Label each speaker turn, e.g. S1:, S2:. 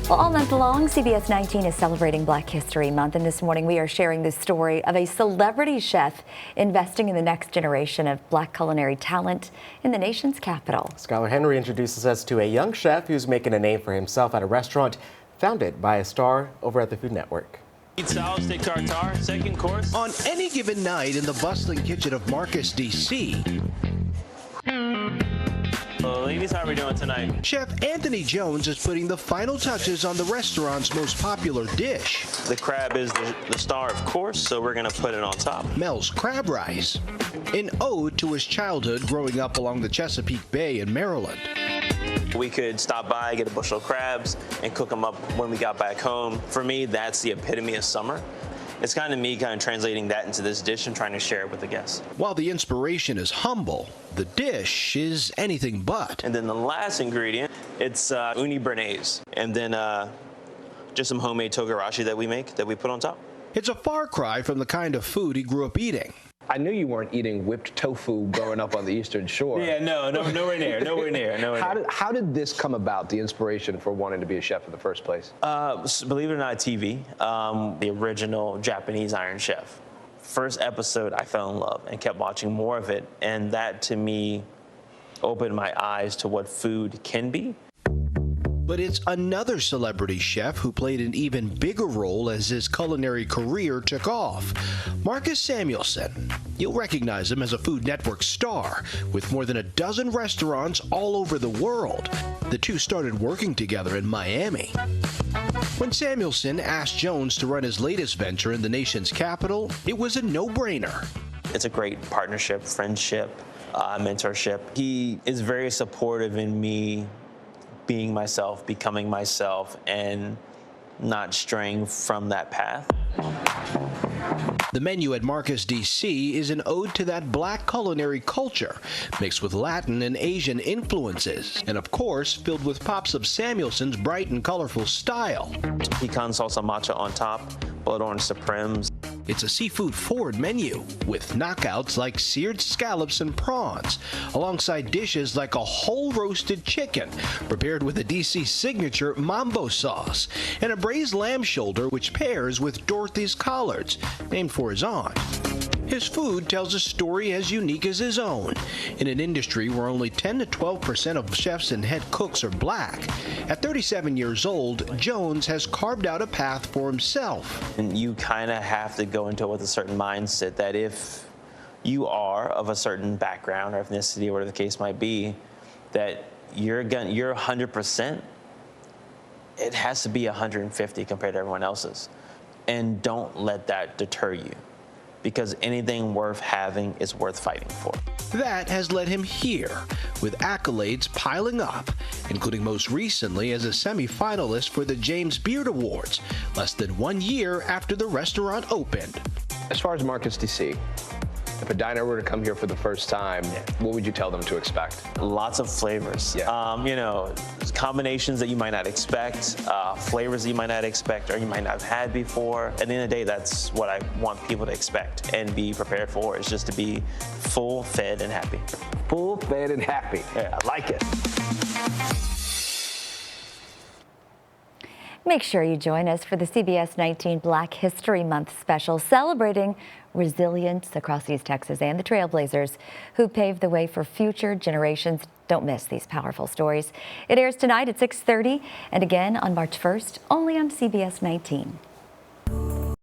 S1: Well, all month long, CBS 19 is celebrating Black History Month, and this morning we are sharing the story of a celebrity chef investing in the next generation of Black culinary talent in the nation's capital.
S2: Skyler Henry introduces us to a young chef who's making a name for himself at a restaurant founded by a star over at the Food Network.
S3: Salad steak tartare, second course.
S4: On any given night in the bustling kitchen of Marcus, D.C.,
S3: Ladies, how are we doing tonight?
S4: Chef Anthony Jones is putting the final touches on the restaurant's most popular dish.
S3: The crab is the star, of course, so we're going to put it on top.
S4: Mel's crab rice, an ode to his childhood growing up along the Chesapeake Bay in Maryland.
S3: We could stop by, get a bushel of crabs, and cook them up when we got back home. For me, that's the epitome of summer. It's kind of me translating that into this dish and trying to share it with the guests.
S4: While the inspiration is humble, the dish is anything but.
S3: And then the last ingredient, it's uni bernaise, and then just some homemade togarashi that we make that we put on top.
S4: It's a far cry from the kind of food he grew up eating.
S5: I knew you weren't eating whipped tofu growing up on the Eastern Shore.
S3: Yeah, nowhere near.
S5: How did this come about, the inspiration for wanting to be a chef in the first place?
S3: Believe it or not, TV, the original Japanese Iron Chef. First episode, I fell in love and kept watching more of it, and that to me opened my eyes to what food can be.
S4: But it's another celebrity chef who played an even bigger role as his culinary career took off. Marcus Samuelsson. You'll recognize him as a Food Network star with more than a dozen restaurants all over the world. The two started working together in Miami. When Samuelsson asked Jones to run his latest venture in the nation's capital, it was a no-brainer.
S3: It's a great partnership, friendship, mentorship. He is very supportive in me being myself, becoming myself, and not straying from that path.
S4: The menu at Marcus, D.C. is an ode to that Black culinary culture, mixed with Latin and Asian influences, and of course, filled with pops of Samuelsson's bright and colorful style.
S3: Pecan salsa matcha on top, blood orange supremes.
S4: It's a seafood-forward menu with knockouts like seared scallops and prawns, alongside dishes like a whole roasted chicken prepared with a DC signature mambo sauce, and a braised lamb shoulder which pairs with Dorothy's collards, named for his aunt. His food tells a story as unique as his own. In an industry where only 10 to 12% of chefs and head cooks are Black, at 37 years old, Jones has carved out a path for himself.
S3: And you kind of have to go into it with a certain mindset that if you are of a certain background or ethnicity or whatever the case might be, that you're 100%, it has to be 150 compared to everyone else's. And don't let that deter you, because anything worth having is worth fighting for.
S4: That has led him here, with accolades piling up, including most recently as a semi-finalist for the James Beard Awards, less than 1 year after the restaurant opened.
S5: As far as Marcus, D.C., if a diner were to come here for the first time, what would you tell them to expect?
S3: Lots of flavors.
S5: Yeah.
S3: Combinations that you might not expect, flavors that you might not expect or you might not have had before. At the end of the day, that's what I want people to expect and be prepared for, is just to be full, fed, and happy.
S5: Full, fed, and happy. Yeah, I like it.
S1: Make sure you join us for the CBS 19 Black History Month special, celebrating resilience across East Texas and the trailblazers who paved the way for future generations. Don't miss these powerful stories. It airs tonight at 6:30 and again on March 1st, only on CBS 19.